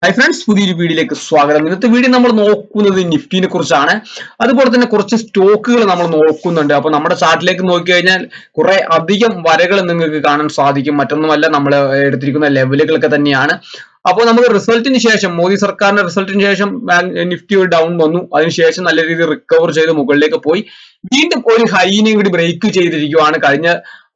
Hi friends, പുതിയൊരു വീഡിയോയിലേക്ക് സ്വാഗതം. ഇന്നത്തെ വീഡിയോ നമ്മൾ നോക്കുന്നത് നിഫ്റ്റിനെ കുറിച്ചാണ്. അതുപോലെ തന്നെ കുറച്ച് സ്റ്റോക്കുകൾ നമ്മൾ നോക്കുന്നുണ്ട്. അപ്പൊ നമ്മുടെ ചാർട്ടിലേക്ക് നോക്കി കഴിഞ്ഞാൽ കുറെ അധികം വരകൾ നിങ്ങൾക്ക് കാണാൻ സാധിക്കും. മറ്റൊന്നുമല്ല, നമ്മൾ എടുത്തിരിക്കുന്ന ലെവലുകളൊക്കെ തന്നെയാണ്. അപ്പോൾ നമുക്ക് റിസൾട്ടിന് ശേഷം, മോദി സർക്കാരിന്റെ റിസൾട്ടിന് ശേഷം നിഫ്റ്റി ഒരു ഡൗൺ വന്നു. അതിനുശേഷം നല്ല രീതിയിൽ റിക്കവർ ചെയ്ത് മുകളിലേക്ക് പോയി വീണ്ടും ഒരു ഹൈനെ കൂടി ബ്രേക്ക് ചെയ്തിരിക്കുകയാണ്. കഴിഞ്ഞ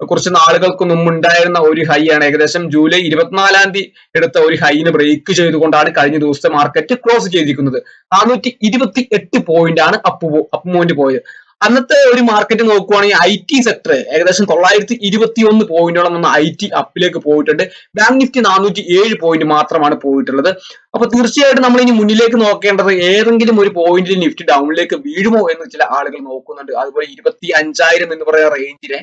കുറച്ച് നാളുകൾക്ക് മുമ്പ് ഉണ്ടായിരുന്ന ഒരു ഹൈ ആണ്. ഏകദേശം ജൂലൈ 24 എടുത്ത ഒരു ഹൈനെ ബ്രേക്ക് ചെയ്തുകൊണ്ടാണ് കഴിഞ്ഞ ദിവസത്തെ മാർക്കറ്റ് ക്ലോസ് ചെയ്തിരിക്കുന്നത്. 428 പോയിന്റ് ആണ് അപ്പ് മൂവ്മെന്റ് പോയത്. അന്നത്തെ ഒരു മാർക്കറ്റ് നോക്കുവാണെങ്കിൽ IT സെക്ടർ ഏകദേശം 921 പോയിന്റോളം വന്ന IT അപ്പിലേക്ക് പോയിട്ടുണ്ട്. ബാങ്ക് നിഫ്റ്റി 407 പോയിന്റ് മാത്രമാണ് പോയിട്ടുള്ളത്. അപ്പൊ തീർച്ചയായിട്ടും നമ്മൾ ഇനി മുന്നിലേക്ക് നോക്കേണ്ടത് ഏതെങ്കിലും ഒരു പോയിന്റിൽ നിഫ്റ്റി ഡൗണിലേക്ക് വീഴുമോ എന്ന് ചില ആളുകൾ നോക്കുന്നുണ്ട്. അതുപോലെ 25,000 എന്ന് പറയുന്ന റേഞ്ചിനെ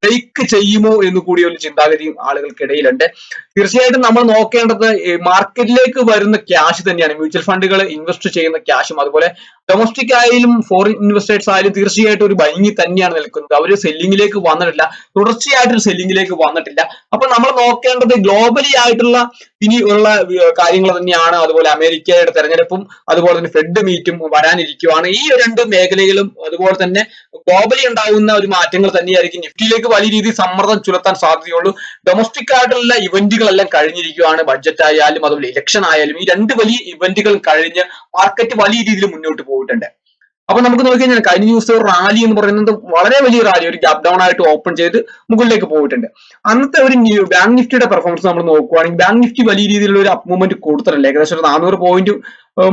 ബ്രേക്ക് ചെയ്യുമോ എന്ന് കൂടി ഒരു ചിന്താഗതിയും ആളുകൾക്കിടയിലുണ്ട്. തീർച്ചയായിട്ടും നമ്മൾ നോക്കേണ്ടത് മാർക്കറ്റിലേക്ക് വരുന്ന ക്യാഷ് തന്നെയാണ്. മ്യൂച്വൽ ഫണ്ടുകൾ ഇൻവെസ്റ്റ് ചെയ്യുന്ന ക്യാഷും അതുപോലെ ഡൊമസ്റ്റിക് ആയാലും ഫോറിൻ ഇൻവെസ്റ്റേഴ്സ് ആയാലും തീർച്ചയായിട്ടും ഒരു ഭംഗി തന്നെയാണ് നിൽക്കുന്നത്. അവർ സെല്ലിങ്ങിലേക്ക് വന്നിട്ടില്ല, തുടർച്ചയായിട്ടൊരു സെല്ലിങ്ങിലേക്ക് വന്നിട്ടില്ല. അപ്പൊ നമ്മൾ നോക്കേണ്ടത് ഗ്ലോബലി ആയിട്ടുള്ള ഇനി ഉള്ള കാര്യങ്ങൾ തന്നെയാണ്. അതുപോലെ അമേരിക്കയുടെ തെരഞ്ഞെടുപ്പും അതുപോലെ തന്നെ ഫെഡ് മീറ്റും വരാനിരിക്കുകയാണ്. ഈ രണ്ട് മേഖലകളും അതുപോലെ തന്നെ ഗ്ലോബലി ഉണ്ടാകുന്ന ഒരു മാറ്റങ്ങൾ തന്നെയായിരിക്കും നിഫ്റ്റിയിലേക്ക് വലിയ രീതിയിൽ സമ്മർദ്ദം ചുലത്താൻ സാധ്യതയുള്ളൂ. ഡൊമസ്റ്റിക് ആയിട്ടുള്ള ഇവന്റുകളെല്ലാം കഴിഞ്ഞിരിക്കുകയാണ്. ബഡ്ജറ്റ് ആയാലും അതുപോലെ ഇലക്ഷൻ ആയാലും ഈ രണ്ട് വലിയ ഇവന്റുകൾ കഴിഞ്ഞ് മാർക്കറ്റ് വലിയ രീതിയിൽ മുന്നോട്ട് പോയിട്ടുണ്ട്. അപ്പൊ നമുക്ക് നോക്കിക്കഴിഞ്ഞാൽ കഴിഞ്ഞ ദിവസം ഒരു റാലി എന്ന് പറയുന്നത് വളരെ വലിയ റാലി, ഒരു ഗ്യാപ് ഡൗൺ ആയിട്ട് ഓപ്പൺ ചെയ്ത് മുകളിലേക്ക് പോയിട്ടുണ്ട്. അന്നത്തെ ഒരു ബാങ്ക് നിഫ്റ്റിയുടെ പെർഫോമൻസ് നമ്മൾ നോക്കുവാണെങ്കിൽ ബാങ്ക് നിഫ്റ്റി വലിയ രീതിയിലുള്ള ഒരു അപ്പ് മൂവ്മെന്റ് കൊടുത്തിട്ടില്ല. ഏകദേശം ഒരു 400 പോയിന്റ്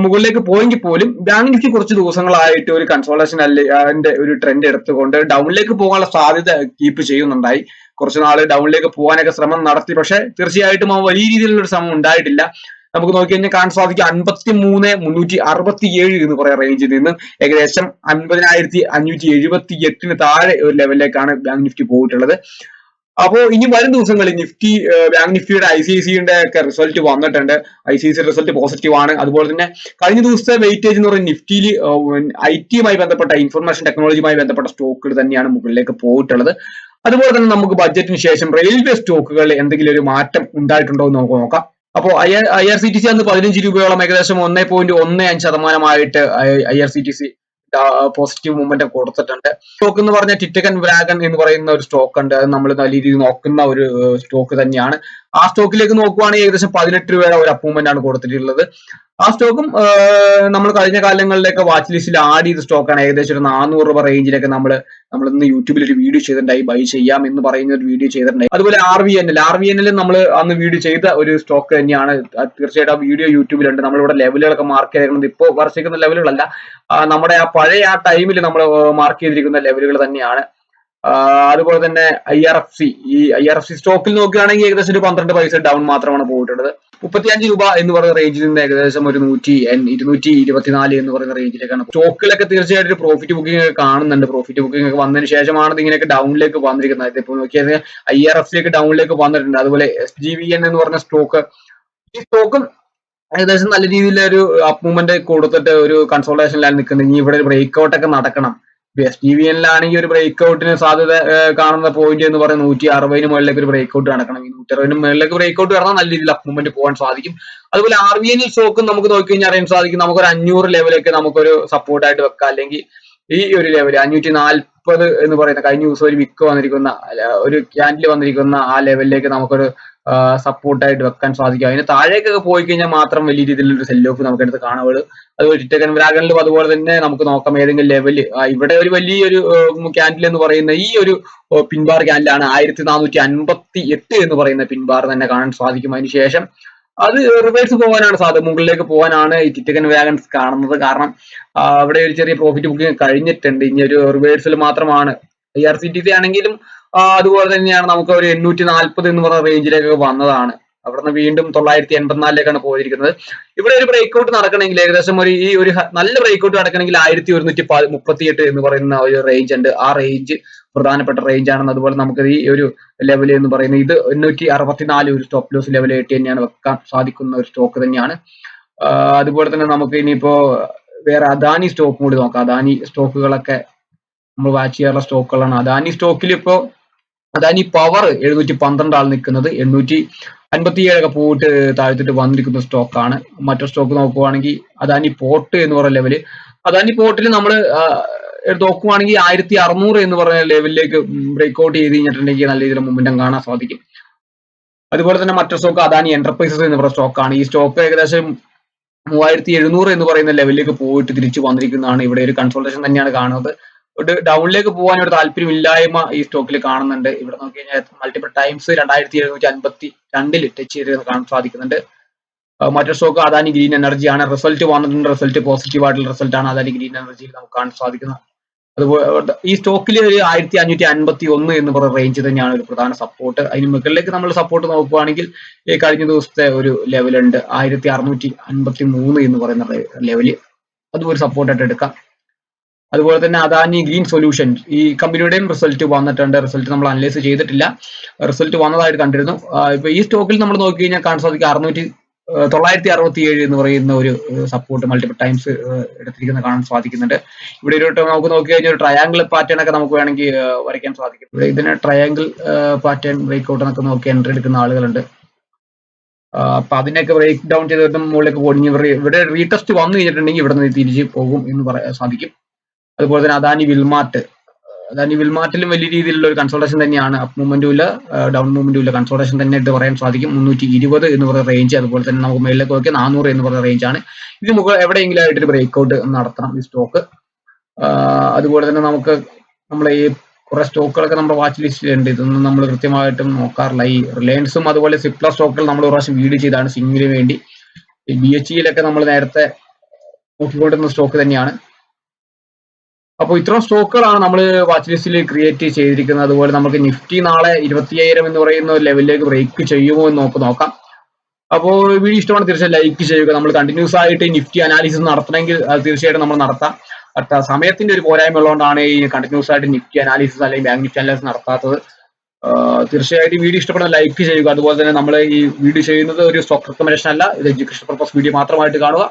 മുകളിലേക്ക് പോയെങ്കിൽ പോലും ബാങ്ക് നിഫ്റ്റി കുറച്ച് ദിവസങ്ങളായിട്ട് ഒരു കൺസോളേഷൻ അതിന്റെ ഒരു ട്രെൻഡ് എടുത്തുകൊണ്ട് ഡൗണിലേക്ക് പോകാനുള്ള സാധ്യത കീപ്പ് ചെയ്യുന്നുണ്ടായി. കുറച്ച് നാള് ഡൗണിലേക്ക് പോകാനൊക്കെ ശ്രമം നടത്തി, പക്ഷെ തീർച്ചയായിട്ടും ആ വലിയ രീതിയിലുള്ള ഒരു ശ്രമം ഉണ്ടായിട്ടില്ല. നമുക്ക് നോക്കി കഴിഞ്ഞാൽ കാണാൻ സാധിക്കും 53,367 എന്ന് പറയുന്ന റേഞ്ചിൽ നിന്ന് ഏകദേശം 50,578 താഴെ ഒരു ലെവലിലേക്കാണ് ബാങ്ക് നിഫ്റ്റി പോയിട്ടുള്ളത്. അപ്പോ ഇനി വരും ദിവസങ്ങളിൽ നിഫ്റ്റി ബാങ്ക് നിഫ്റ്റിയുടെ ICICIയുടെ ഒക്കെ റിസൾട്ട് വന്നിട്ടുണ്ട്. ICICI റിസൾട്ട് പോസിറ്റീവ് ആണ്. അതുപോലെ തന്നെ കഴിഞ്ഞ ദിവസത്തെ വെയിറ്റേജ് എന്ന് പറയുന്നത് നിഫ്റ്റിയിൽ IT-യുമായി ബന്ധപ്പെട്ട ഇൻഫർമേഷൻ ടെക്നോളജിയുമായി ബന്ധപ്പെട്ട സ്റ്റോക്കുകൾ തന്നെയാണ് മുകളിലേക്ക് പോയിട്ടുള്ളത്. അതുപോലെ തന്നെ നമുക്ക് ബഡ്ജറ്റിന് ശേഷം റെയിൽവേ സ്റ്റോക്കുകളിൽ എന്തെങ്കിലും ഒരു മാറ്റം ഉണ്ടായിട്ടുണ്ടോ എന്ന് നമുക്ക് നോക്കാം. അപ്പോൾ IRCTC അന്ന് 15 രൂപയോളം ഏകദേശം 1.15% IRCTC പോസിറ്റീവ് മൂവ്മെന്റ് കൊടുത്തിട്ടുണ്ട്. സ്റ്റോക്ക് എന്ന് പറഞ്ഞാൽ ടിറ്റകൻ വാഗൺ എന്ന് പറയുന്ന ഒരു സ്റ്റോക്ക് ഉണ്ട്. അത് നമ്മൾ നല്ല രീതിയിൽ നോക്കുന്ന ഒരു സ്റ്റോക്ക് തന്നെയാണ്. ആ സ്റ്റോക്കിലേക്ക് നോക്കുവാണെങ്കിൽ ഏകദേശം 18 രൂപയുടെ ഒരു അപ്പ് മൂവ്മെന്റ് ആണ് കൊടുത്തിട്ടുള്ളത്. ആ സ്റ്റോക്കും നമ്മൾ കഴിഞ്ഞ കാലങ്ങളിലൊക്കെ വാച്ച് ലിസ്റ്റിൽ ആഡ് ചെയ്ത സ്റ്റോക്കാണ്. ഏകദേശം ഒരു 400 രൂപ റേഞ്ചിലൊക്കെ നമ്മൾ ഇന്ന് യൂട്യൂബിൽ ഒരു വീഡിയോ ചെയ്തിട്ടുണ്ടായി, ബൈ ചെയ്യാം എന്ന് പറയുന്ന ഒരു വീഡിയോ ചെയ്തിട്ടുണ്ടായി. അതുപോലെ RVNL നമ്മൾ അന്ന് വീഡിയോ ചെയ്ത ഒരു സ്റ്റോക്ക് തന്നെയാണ്. തീർച്ചയായിട്ടും ആ വീഡിയോ യൂട്യൂബിലുണ്ട്. നമ്മളിവിടെ ലെവലുകളൊക്കെ മാർക്ക് ചെയ്തിരിക്കുന്നത് ഇപ്പോൾ വർഷിക്കുന്ന ലെവലുകളല്ല, നമ്മുടെ ആ പഴയ ആ ടൈമിൽ നമ്മൾ മാർക്ക് ചെയ്തിരിക്കുന്ന ലെവലുകൾ തന്നെയാണ്. അതുപോലെ തന്നെ ഈ IRFC സ്റ്റോക്കിൽ നോക്കുകയാണെങ്കിൽ ഏകദേശം ഒരു 12 പൈസ ഡൗൺ മാത്രമാണ് പോയിട്ടുള്ളത്. 35 രൂപ എന്ന് പറയുന്ന റേഞ്ചിൽ നിന്ന് ഏകദേശം ഒരു 224 എന്ന് പറയുന്ന റേഞ്ചിലേക്കാണ്. സ്റ്റോക്കിലൊക്കെ തീർച്ചയായിട്ടും പ്രോഫിറ്റ് ബുക്കിംഗ് ഒക്കെ കാണുന്നുണ്ട്. പ്രോഫിറ്റ് ബുക്കിംഗ് ഒക്കെ വന്നതിന് ശേഷമാണ് ഇങ്ങനെയൊക്കെ ഡൗണിലേക്ക് വന്നിരിക്കുന്നത്. ഇപ്പോൾ നോക്കിയാൽ IRFC ഒക്കെ ഡൗണിലേക്ക് വന്നിട്ടുണ്ട്. അതുപോലെ SGVN എന്ന് പറഞ്ഞ സ്റ്റോക്ക്, ഈ സ്റ്റോക്കും ഏകദേശം നല്ല രീതിയിലൊരു അപ്പ് മൂവ്മെന്റ് കൊടുത്തിട്ട് ഒരു കൺസോൾട്ടേഷനിലാണ് നിൽക്കുന്നത്. ഇനി ഇവിടെ ഒരു ബ്രേക്ക് ഔട്ട് ഒക്കെ നടക്കണം. SGVN-ലാണെങ്കിൽ ഒരു ബ്രേക്ക് ഔട്ടിന് സാധ്യത കാണുന്ന പോയിന്റ് എന്ന് പറയുന്നത് 160 മുകളിലേക്ക് ഒരു ബ്രേക്ക് ഔട്ട് നടക്കണം. ഈ 160 മുകളിലേക്ക് ബ്രേക്ക് ഔട്ട് നടന്നാൽ നല്ല രീതിയിൽ അപ്പ് മൂവ്മെന്റ് പോകാൻ സാധിക്കും. അതുപോലെ RVNL സ്റ്റോക്കും നമുക്ക് നോക്കി കഴിഞ്ഞാൽ അറിയാൻ സാധിക്കും, നമുക്കൊരു 500 ലെവലൊക്കെ നമുക്കൊരു സപ്പോർട്ടായിട്ട് വെക്കാം. അല്ലെങ്കിൽ ഈ ഒരു ലെവൽ 540 എന്ന് പറയുന്ന കഴിഞ്ഞ ദിവസം ഒരു വിക്ക് വന്നിരിക്കുന്ന ഒരു ക്യാൻഡിൽ വന്നിരിക്കുന്ന ആ ലെവലിലേക്ക് നമുക്കൊരു സപ്പോർട്ടായിട്ട് വെക്കാൻ സാധിക്കും. അതിന് താഴേക്കൊക്കെ പോയി കഴിഞ്ഞാൽ മാത്രം വലിയ രീതിയിലൊരു സെൽ ഓഫ് നമുക്ക് എടുത്ത് കാണുള്ളൂ. അതുപോലെ ടിറ്റകൻ വാഗണിലും അതുപോലെ തന്നെ നമുക്ക് നോക്കാം ഏതെങ്കിലും ലെവല്. ഇവിടെ ഒരു വലിയൊരു ക്യാൻഡിൽ എന്ന് പറയുന്ന ഈ ഒരു പിൻബാർ ക്യാൻഡിലാണ് 1458 എന്ന് പറയുന്ന പിൻബാർ തന്നെ കാണാൻ സാധിക്കും. അതിനുശേഷം അത് റിവേഴ്സ് പോകാനാണ് സാധ്യത, മുകളിലേക്ക് പോകാനാണ് ഈ ടിറ്റകൻ വാഗൺസ് കാണുന്നത്. കാരണം അവിടെ ഒരു ചെറിയ പ്രോഫിറ്റ് ബുക്കിംഗ് കഴിഞ്ഞിട്ടുണ്ട്. ഇനി ഒരു റിവേഴ്സിൽ മാത്രമാണ്. IRCTC ആണെങ്കിലും അതുപോലെ തന്നെയാണ്, നമുക്ക് ഒരു 840 എന്ന് പറയുന്ന റേഞ്ചിലേക്ക് വന്നതാണ്. അവിടുന്ന് വീണ്ടും 984ലേക്കാണ് പോയിരിക്കുന്നത്. ഇവിടെ ഒരു ബ്രേക്ക് ഔട്ട് നടക്കണമെങ്കിൽ ഏകദേശം ഈ ഒരു നല്ല ബ്രേക്ക് ഔട്ട് നടക്കണമെങ്കിൽ 1138 എന്ന് പറയുന്ന ഒരു റേഞ്ച് ഉണ്ട്. ആ റേഞ്ച് പ്രധാനപ്പെട്ട റേഞ്ച് ആണെന്ന്. അതുപോലെ നമുക്ക് ഈ ഒരു ലെവൽ എന്ന് പറയുന്നത് ഇത് 864 ഒരു സ്റ്റോപ്പ് ലോസ് ലെവൽ ആയിട്ട് തന്നെയാണ് വെക്കാൻ സാധിക്കുന്ന ഒരു സ്റ്റോക്ക് തന്നെയാണ്. അതുപോലെ തന്നെ നമുക്ക് ഇനിയിപ്പോ വേറെ അദാനി സ്റ്റോക്ക് കൂടി നോക്കാം. അദാനി സ്റ്റോക്കുകളൊക്കെ നമ്മൾ വാച്ച് ചെയ്യാറുള്ള സ്റ്റോക്കുകളാണ്. അദാനി സ്റ്റോക്കിൽ ഇപ്പോ അദാനി പവർ 712 നിൽക്കുന്നത്, 57 പോയിട്ട് താഴ്ത്തിട്ട് വന്നിരിക്കുന്ന സ്റ്റോക്കാണ്. മറ്റൊരു സ്റ്റോക്ക് നോക്കുവാണെങ്കിൽ അദാനി പോർട്ട് എന്ന് പറയുന്ന ലെവല്. അദാനി പോർട്ടിൽ നമ്മൾ നോക്കുവാണെങ്കിൽ 1600 എന്ന് പറയുന്ന ലെവലിലേക്ക് ബ്രേക്ക്ഔട്ട് ചെയ്ത് കഴിഞ്ഞിട്ടുണ്ടെങ്കിൽ നല്ല രീതിയിൽ മൊമെന്റം കാണാൻ സാധിക്കും. അതുപോലെ തന്നെ മറ്റൊരു സ്റ്റോക്ക് അദാനി എന്റർപ്രൈസസ് എന്ന് പറയുന്ന സ്റ്റോക്കാണ്. ഈ സ്റ്റോക്ക് ഏകദേശം 3700 എന്ന് പറയുന്ന ലെവലിലേക്ക് പോയിട്ട് തിരിച്ചു വന്നിരിക്കുന്നതാണ്. ഇവിടെ ഒരു കൺസോൾട്ടേഷൻ തന്നെയാണ് കാണുന്നത്. ഒരു ഡൗണിലേക്ക് പോകാൻ ഒരു താല്പര്യമില്ലായ്മ ഈ സ്റ്റോക്കിൽ കാണുന്നുണ്ട്. ഇവിടെ നോക്കി കഴിഞ്ഞാൽ മൾട്ടിപ്പിൾ ടൈംസ് 2752 ടച്ച് ചെയ്ത് കാണാൻ സാധിക്കുന്നുണ്ട്. മറ്റൊരു സ്റ്റോക്ക് അദാനി ഗ്രീൻ എനർജി ആണ്. റിസൾട്ട് വന്നിട്ടുണ്ട്. റിസൾട്ട് പോസിറ്റീവ് ആയിട്ടുള്ള റിസൾട്ട് ആണ് അദാനി ഗ്രീൻ എനർജിയിൽ നമുക്ക് കാണാൻ സാധിക്കുന്നത്. അതുപോലെ ഈ സ്റ്റോക്കിൽ ഒരു 1551 എന്ന് പറയുന്ന റേഞ്ച് തന്നെയാണ് ഒരു പ്രധാന സപ്പോർട്ട്. അതിന് മുകളിലേക്ക് നമ്മൾ സപ്പോർട്ട് നോക്കുകയാണെങ്കിൽ ഈ കഴിഞ്ഞ ദിവസത്തെ ഒരു ലെവലുണ്ട് 1653 എന്ന് പറയുന്ന ലെവല്. അതും ഒരു സപ്പോർട്ടായിട്ട് എടുക്കാം. അതുപോലെ തന്നെ അദാനി ഗ്രീൻ സൊല്യൂഷൻ ഈ കമ്പനിയുടെയും റിസൾട്ട് വന്നിട്ടുണ്ട്. റിസൾട്ട് നമ്മൾ അനലൈസ് ചെയ്തിട്ടില്ല. റിസൾട്ട് വന്നതായിട്ട് കണ്ടിരുന്നു. ഇപ്പൊ ഈ സ്റ്റോക്കിൽ നമ്മൾ നോക്കി കഴിഞ്ഞാൽ കാണാൻ സാധിക്കും 967 എന്ന് പറയുന്ന ഒരു സപ്പോർട്ട് മൾട്ടിപ്പിൾ ടൈംസ് എടുത്തിരിക്കുന്ന കാണാൻ സാധിക്കുന്നുണ്ട്. ഇവിടെ ഒരു നമുക്ക് നോക്കി കഴിഞ്ഞാൽ ഒരു ട്രയാങ്കിൾ പാറ്റേൺ ഒക്കെ നമുക്ക് വേണമെങ്കിൽ വരയ്ക്കാൻ സാധിക്കും. ഇവിടെ ഇതിന് ട്രയാങ്കിൾ പാറ്റേൺ ബ്രേക്ക്ഔട്ട് എന്നൊക്കെ നോക്കി എൻട്രി എടുക്കുന്ന ആളുകളുണ്ട്. അപ്പൊ അതിനൊക്കെ ബ്രേക്ക് ഡൗൺ ചെയ്തിട്ട് മുകളിലേക്ക് പൊടിഞ്ഞ് ഇവിടെ റീടെസ്റ്റ് വന്നു കഴിഞ്ഞിട്ടുണ്ടെങ്കിൽ ഇവിടെ നിന്ന് തിരിച്ച് പോകും എന്ന് പറയാൻ സാധിക്കും. അതുപോലെ തന്നെ അദാനി വിൽമാർട്ടിലും വലിയ രീതിയിലുള്ള ഒരു കൺസോൾട്ടേഷൻ തന്നെയാണ്. അപ്പ് മൂവ്മെന്റും ഇല്ല, ഡൗൺ മൂവ്മെന്റും ഇല്ല, കൺസോൾട്ടേഷൻ തന്നെ ആയിട്ട് പറയാൻ സാധിക്കും. 320 എന്ന് പറയുന്ന റേഞ്ച്. അതുപോലെ തന്നെ നമുക്ക് മേളിലേക്ക് നോക്കിയാൽ 400 എന്ന് പറയുന്ന റേഞ്ച് ആണ്. ഇത് മുകളിൽ എവിടെയെങ്കിലും ആയിട്ടൊരു ബ്രേക്ക്ഔട്ട് നടത്തണം ഈ സ്റ്റോക്ക്. അതുപോലെ തന്നെ നമ്മളെ ഈ കുറെ സ്റ്റോക്കുകളൊക്കെ നമ്മുടെ വാച്ച് ലിസ്റ്റിലുണ്ട്. ഇതൊന്നും നമ്മൾ കൃത്യമായിട്ടും നോക്കാറില്ല. ഈ റിലയൻസും അതുപോലെ സിപ്ല സ്റ്റോക്കുകൾ നമ്മൾ ഒരു പ്രാവശ്യം വീഡിയോ ചെയ്താണ് സിംഗിന് വേണ്ടി. ഈ BHEയിലൊക്കെ നമ്മൾ നേരത്തെ നോക്കിക്കൊണ്ടിരുന്ന സ്റ്റോക്ക് തന്നെയാണ്. അപ്പോൾ ഇത്തരം സ്റ്റോക്കുകളാണ് നമ്മൾ വാച്ച് ലിസ്റ്റിൽ ക്രിയേറ്റ് ചെയ്തിരിക്കുന്നത്. അതുപോലെ നമുക്ക് നിഫ്റ്റി നാളെ 25,000 എന്ന് പറയുന്ന ഒരു ലെവലിലേക്ക് ബ്രേക്ക് ചെയ്യുമോ എന്ന് നോക്കാം. അപ്പോൾ വീഡിയോ ഇഷ്ടമാണ് തീർച്ചയായും ലൈക്ക് ചെയ്യുക. നമ്മൾ കണ്ടിന്യൂസ് ആയിട്ട് നിഫ്റ്റി അനാലിസിസ് നടത്തണമെങ്കിൽ അത് തീർച്ചയായിട്ടും നമ്മൾ നടത്താം. സമയത്തിന്റെ ഒരു പോരായ്മ ഉള്ളതുകൊണ്ടാണ് ഈ കണ്ടിന്യൂസ് ആയിട്ട് നിഫ്റ്റി അനാലിസിസ് അല്ലെങ്കിൽ ബാങ്ക് നിഫ്റ്റി അനാലിസിസ് നടത്താത്തത്. തീർച്ചയായിട്ടും വീഡിയോ ഇഷ്ടപ്പെടുന്ന ലൈക്ക് ചെയ്യുക. അതുപോലെ തന്നെ നമ്മൾ ഈ വീഡിയോ ചെയ്യുന്നത് ഒരു സ്റ്റോക്ക് റെക്കമെൻഡേഷൻ അല്ല, ഇത് എഡ്യൂക്കേഷൻ പർപ്പസ് വീഡിയോ മാത്രമായിട്ട് കാണുക.